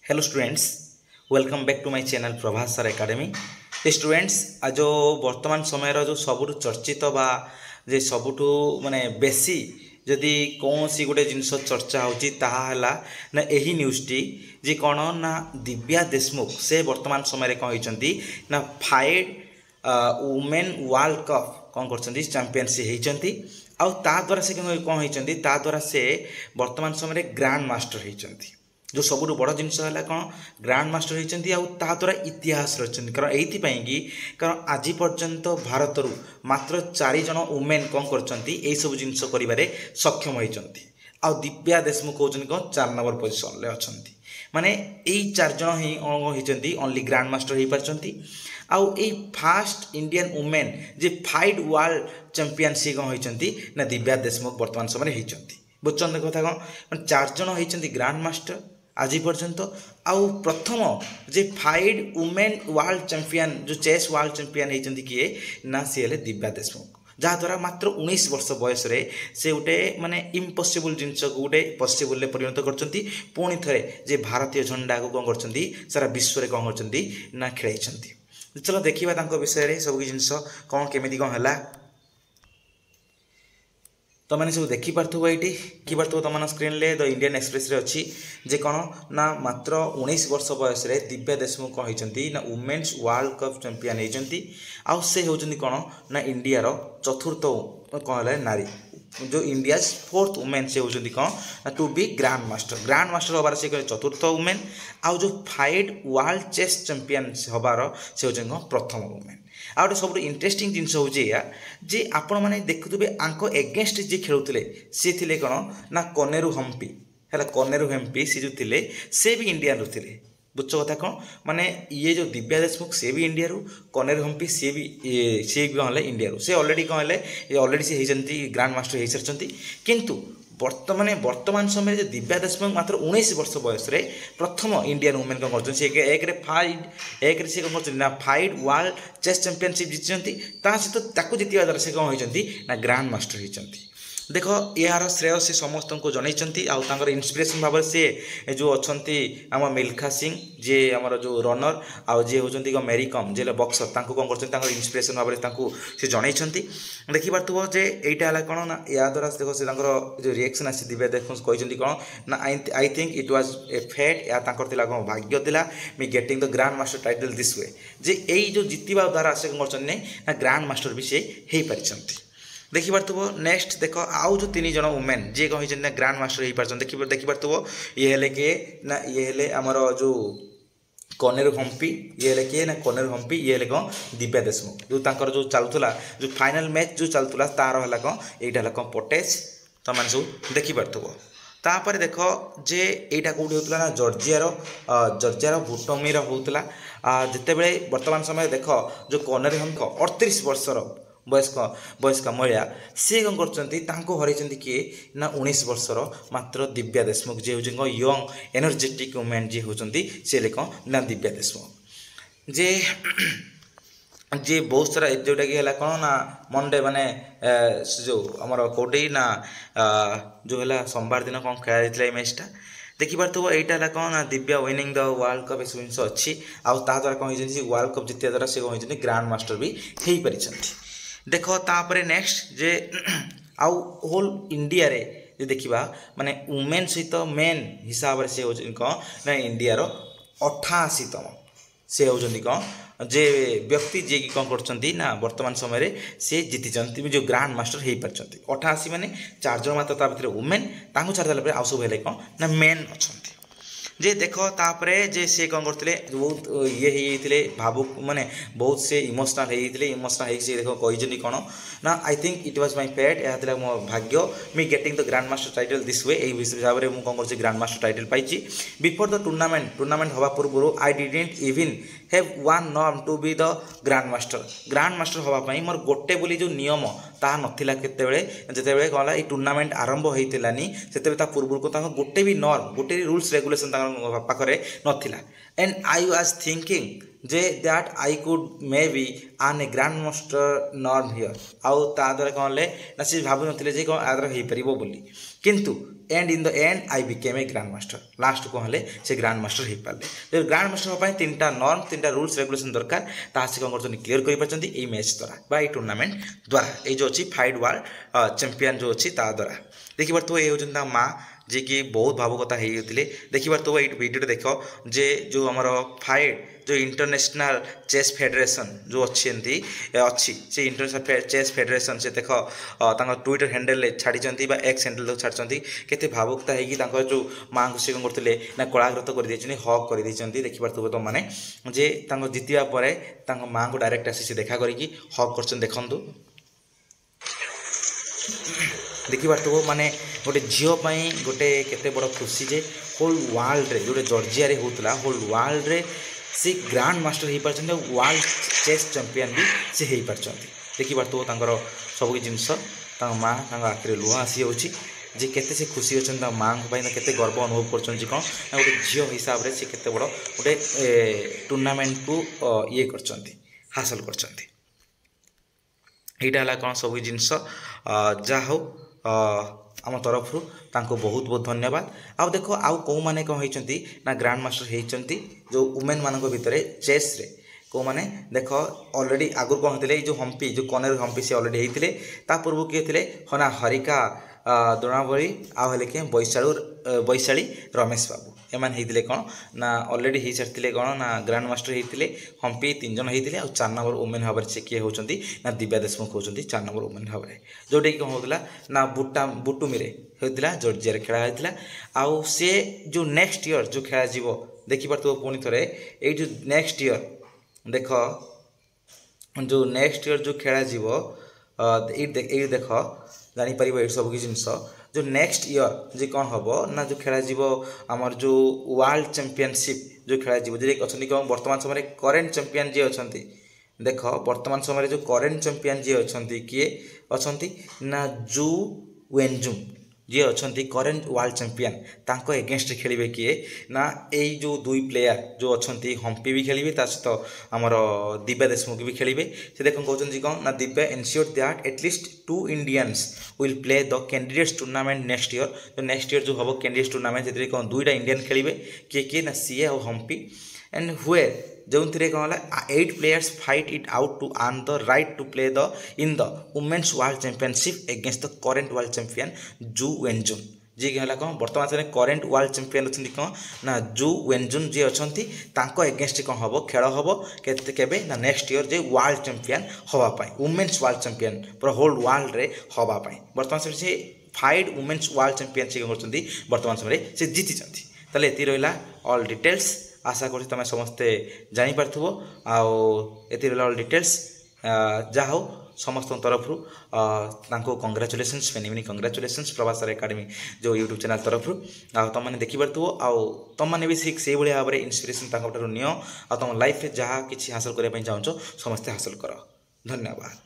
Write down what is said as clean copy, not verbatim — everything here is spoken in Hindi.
Hello students, welcome back to my channel Prabhas sir academy. Students, आज जो वर्तमान समय जो सबुठ चर्चित बा जे सबुठ माने बेसी जदि कौन सी गोटे जिनस चर्चा होची ताहा हला ना यही न्यूज़टी जे कौन ना दिव्या देशमुख से वर्तमान समय कौन होती ना फाइड वुमेन वर्ल्ड कप कौन कर चैंपियनशिप होती आउ ता द्वारा से कौन होती ता द्वारा से वर्तमान समय ग्रांड मास्टर होती जो सबुठ बड़ जिनस है कौन ग्रांड मास्टर होती द्वारा इतिहास रचना कारण ये कारण आज पर्यंत भारत रु मात्र 4 जन वुमेन कौन कर सब जिनस कर सक्षम होती आउ दिव्या देशमुख होती कौन 4 नंबर पोजिशन अच्छा माने यही 4 जन ही होती ओनली ग्रांड मास्टर हो पार्टी आउ ए फास्ट इंडियन वुमेन जे फाइड वर्ल्ड चैंपियनशिप कौन होती ना दिव्या देशमुख वर्तमान समय होती बुझे कथा कौन 4 जन होती ग्रांड मास्टर आज पर्यंत आउ प्रथम जे फाइड वुमेन वर्ल्ड चैंपियन जो चेस वर्ल्ड चैंपियन होती किए ना सी हेले दिव्या देशमुख जहाँद्वारा मात्र 19 वर्ष बयस से गोटे माने इम्पॉसिबल जिनस को गोटे पॉसिबल परिणत करछंती पुणी थे जे भारतीय झंडा को कौन करछंती सारा विश्व में कौन करछंती ना खेलैछंती। चलो देखिबा तांको विषय रे सब जिनस कौन केमिति कौन हला तो मैंने सब देखी पार्थो ये कि पार्थो तुम स्क्रीन ले द इंडियन एक्सप्रेस रे अच्छी जे कौन ना मात्र 19 वर्ष बयस दिव्या देशमुख कौन होती ना वुमेन्स वर्ल्ड कप चैंपियन होती आउ से होती कौन ना इंडिया चतुर्थ कौन है नारी जो इंडिया 4th वुमेन से होती कौन टू बी ग्रांड मास्टर हबार से चतुर्थ वुमेन आउ जो फाइड वर्ल्ड चेस चैंपियन हबार से होती कौन प्रथम वुमेन। आ गए सब इंटरेस्टिंग जिनस हूँ जे आपण मैंने देखुवे आंको एगेन्स्ट जी खेलुले सी थे कौन ना कनेरू हम्पी है कनेरू हम्पी सी जो थे से भी इंडिया रू थे बुझ कथा कौन माने ये जो दिव्या देशमुख से भी इंडिया रू कनेरू हम्पी सी भी कौन है इंडिया रू से अलरेडी कौन है अलरेडी से होती ग्रांड मास्टर हो सारी किंतु वर्तमान समय जो दिव्या देशमुख मात्र 19 वर्ष बयस प्रथम इंडियन वुमेन कौन कर फाइड से कौन कर फाइड वर्ल्ड चेस चैंपियनशिप जीति सहित जितवा द्वारा से कौन होती ना ग्रांड मास्टर होती। देख यार श्रेय से समस्त को जनई आर इन्स्पिरेसन भाव से जो अच्छा आम मिल्खा सिंह जी आमर जो रनर आउ जी होती मेरी कम जे बक्सर कौन कर इन्स्पिरेसन भाव से जनई देखी पार्थो जे यहाँ है कौन ना या द्वारा देख से जो रिएक्शन आसी दिव्या देशमुख कहते कौन ना I think it was a fate या कौन भाग्य था me getting the grandmaster title this way जे यही जो जितवा द्वारा से कौन कर ग्रांड मास्टर भी से हो पारी देखी पार्थो। नेक्स्ट देख आउ जो 3 जन वुमेन जी कौन होती ग्रांड मास्टर हो पार्टी देखी पार्थो ये हेले किए ना ये हेले आमर जो कनेरू हम्पी ये हेले किए ना कनेरू हम्पी ये हेले कौन दिव्या देशमुख जो तांकर जो चलुला जो फाइनल मैच जो चलुला तार है कौन यहाँ कौन पटेज तो मैंने सब देखी पार्थो। तापर देख जे यहाँ कौटी होता ना जर्जियार भूटोमीर होता जिते बड़े वर्तमान समय देख जो कनेरू हम्पी 38 वर्षर वयस्क महिला सी कौन कर हरई किए ना 19 वर्षर मात्र दिव्या देशमुख जी हूँ यंग एनर्जेटिक वुमेन जी होती सी कौन ना दिव्या देशमुख जे जी बहुत सारा जोटा कि है कौन ना मंडे माने जो आमर कौटे ना जो है सोमवार दिन कौन खेल जाता है मैचटा देखी पार्थो यहाँ है कौन ना Divya winning the world cup ए जिन अच्छी आउ द्वारा कौन होती वर्ल्ड कप जितने द्वारा से कौन होती ग्रांड मास्टर भी हो पारी। देख तापर नेक्स्ट जे आउ होल इंडिया रे जे देखा माने वुमेन सहित मेन हिसाब से होती कौन ना इंडिया 88तम से होती कौन जे व्यक्ति जी की कौन कर ना वर्तमान समय से जीति जो ग्रांड मास्टर हो पार्टी 88 माने 4 जन मात्र भितर वुमेन छाड़ी आउ सब है कौन ना मेन अच्छा जे देख तापरे जे से कौन करते बहुत ये होते भावुक माने बहुत से इमोशनल हो देख कही कौन ना I think it was my fate यह मो भाग्य me getting the grandmaster title this way यही हिसाब से मुझे कौन कर ग्रांड मास्टर टाइटल पाई बिफोर द टूर्नामेंट हवा पूर्व I didn't even have one norm to be the grandmaster हाँपाई मोर गोटे बोली जो नियम ताहा नथिला केतेबेले जेतेबेले कहला ये टूर्नामेंट आरंभ होइतिलानी सेतेबे ता पूर्व को ताको गोटे भी नॉर्म गोटे रूल्स रेगुलेशन ताको पाखरे नथिला एंड आई वाज थिंकिंग जे that I could may be earn a grandmaster norm here आउ ता द्वारा कहले ना से भाबु नथिले जे आ द्वारा हो पारिबो बोली किंतु and in the and I became a grand master last को हेले से ग्रांड मास्टर हो पारे जो ग्रांड मास्टर होपाई तीनटा नॉर्म तीनटा रूल्स रेगुलेशन दरकार ता से कौन कर क्लियर कर पारछंती ए मैच द्वारा बा ए टूर्नामेंट द्वारा ए जो अच्छी फाइड वर्ल्ड चैंपियन जो अच्छी ता द्वारा देखिए तो ये होता माँ जे कि बहुत भावुकता होते देखिए तो ये वीडियो देख जे जो आमर फाइट जो इंटरनेशनल चेस फेडरेशन जो अच्छी से इंटरनेशनल चेस फेडरेशन से देख ट्विटर हैंडल छाड़ी एक्स हैंडल छाड़ी केते भावुकता होगी जो माँ को सी कौन करते ना कलाकृत कर हक कर देखिए तुम मैंने जे जितवा पर माँ को डायरेक्ट आसी देखा करके हक कर देखु देखिए तो माने गोटे झीपाई गोटे केते बड़ खुशी जे होल वर्ल्ड रे जो जॉर्जिया रे होतला होल वर्ल्ड रे से ग्रांड मास्टर हो पार्छन वर्ल्ड चेस चैंपियन भी से हो पार्छन देखिए तो सब जिनस माँ आखिरी लुह आसी जाऊँगी जे केते से खुशी अच्छा माँ केते गर्व अनुभव कर कौन गोटे झील हिसाब से केते बड़ गोटे टूर्नामेंट को ये कर हासिल कर यहाँ कौन सब जिनस जहा हो आम तरफ बहुत बहुत धन्यवाद आउ देख आउ कौ मैंने कौन होती ना ग्रांड मास्टर होती जो वुमेन मान भितर चेस रे कौ मैंने देख ऑलरेडी आगुरी कौन होते जो हम्पी जो कनेर हम्पी से ऑलरेडी होते ता पूर्व किए थे हना हरिका द्रोणावली आउ के बैशाली रमेश बाबू एमान होते कौन ना ऑलरेडी हो सारी कौन ना ग्रांड मास्टर होते हम्पी 3 जन होते आ 4 नंबर वुमेन भाव से किए होती ना दिव्या देशमुख होती 4 नंबर वुमेन भाव में जोटा कि कौन होता ना बुटुमी होता जॉर्जिया खेला होता आउ सी जो नेक्स्ट ईयर जो खेल जीव देखिए पुणी थे ये जो नेक्स्ट ईयर देख जो नेक्स्ट ईयर जो खेल जीव ये देख जापर ये सब जिनस जो नेक्स्ट ईयर जे कौन हम ना जो खेल जीव आमर जो वर्ल्ड चैंपियनशिप जो खेल जीव जे अच्छा कौन बर्तमान समय करेन्ट चैंपियन जी अच्छा देख बर्तमान समय जो करेन्ट चैंपियन जी अच्छा किए अच्छा ना जू वेनजुम जी अच्छा करेन्ट वर्ल्ड चैंपियन तांको एगेंस्ट खेलिए किए ना यही जो 2 प्लेयर जो अच्छा हम्पी भी खेलिए सहित आमर दिव्या देशमुख भी खेलिए से देख कहते कौन ना Divya ensure that at least 2 Indians will play the candidates tournament next year तो नेक्स्ट ईयर जो हम कैंडिडेट्स टूर्नामेंट से कौन 2टा इंडियन खेलिए किए ना सीए और हम्पी एंड हुए जो कौन 8 players fight it out to earn the right to play the in the women's world championship against the current world champion Ju Wenjun जी है कौन बर्तमान समय करेन्ट वर्ल्ड चैंपियन अच्छी कौन ना जू वेनजुन जी अच्छा एगेंस्ट कौन हम खेल हम के ना नेक्स्ट ईयर जे वर्ल्ड चैंपियन हाँपाई वुमेन्स वर्ल्ड चैंपियन पूरा होल वर्ल्ड रे हाँपाई बर्तमान समय से फाइट वुमेन्स वर्ल्ड चैंपियनशिप कर बर्तमान समय से जीति ताले ये रहा ऑल डिटेल्स आशा करी तुम समस्ते जापार आती ऑल डिटेल्स जहा हो समस्त तरफ कंग्राचुलेसन्स मेनी मेनी कंग्राचुलेसन्स प्रभास एकेडमी जो यूट्यूब चैनल तरफ तुमने देखिपार तुम मैंने भी से भाव में इन्स्पिरेसन नि तुम लाइफ जहाँ किसी हासिल करने चाहो समस्ते हासिल कर धन्यवाद।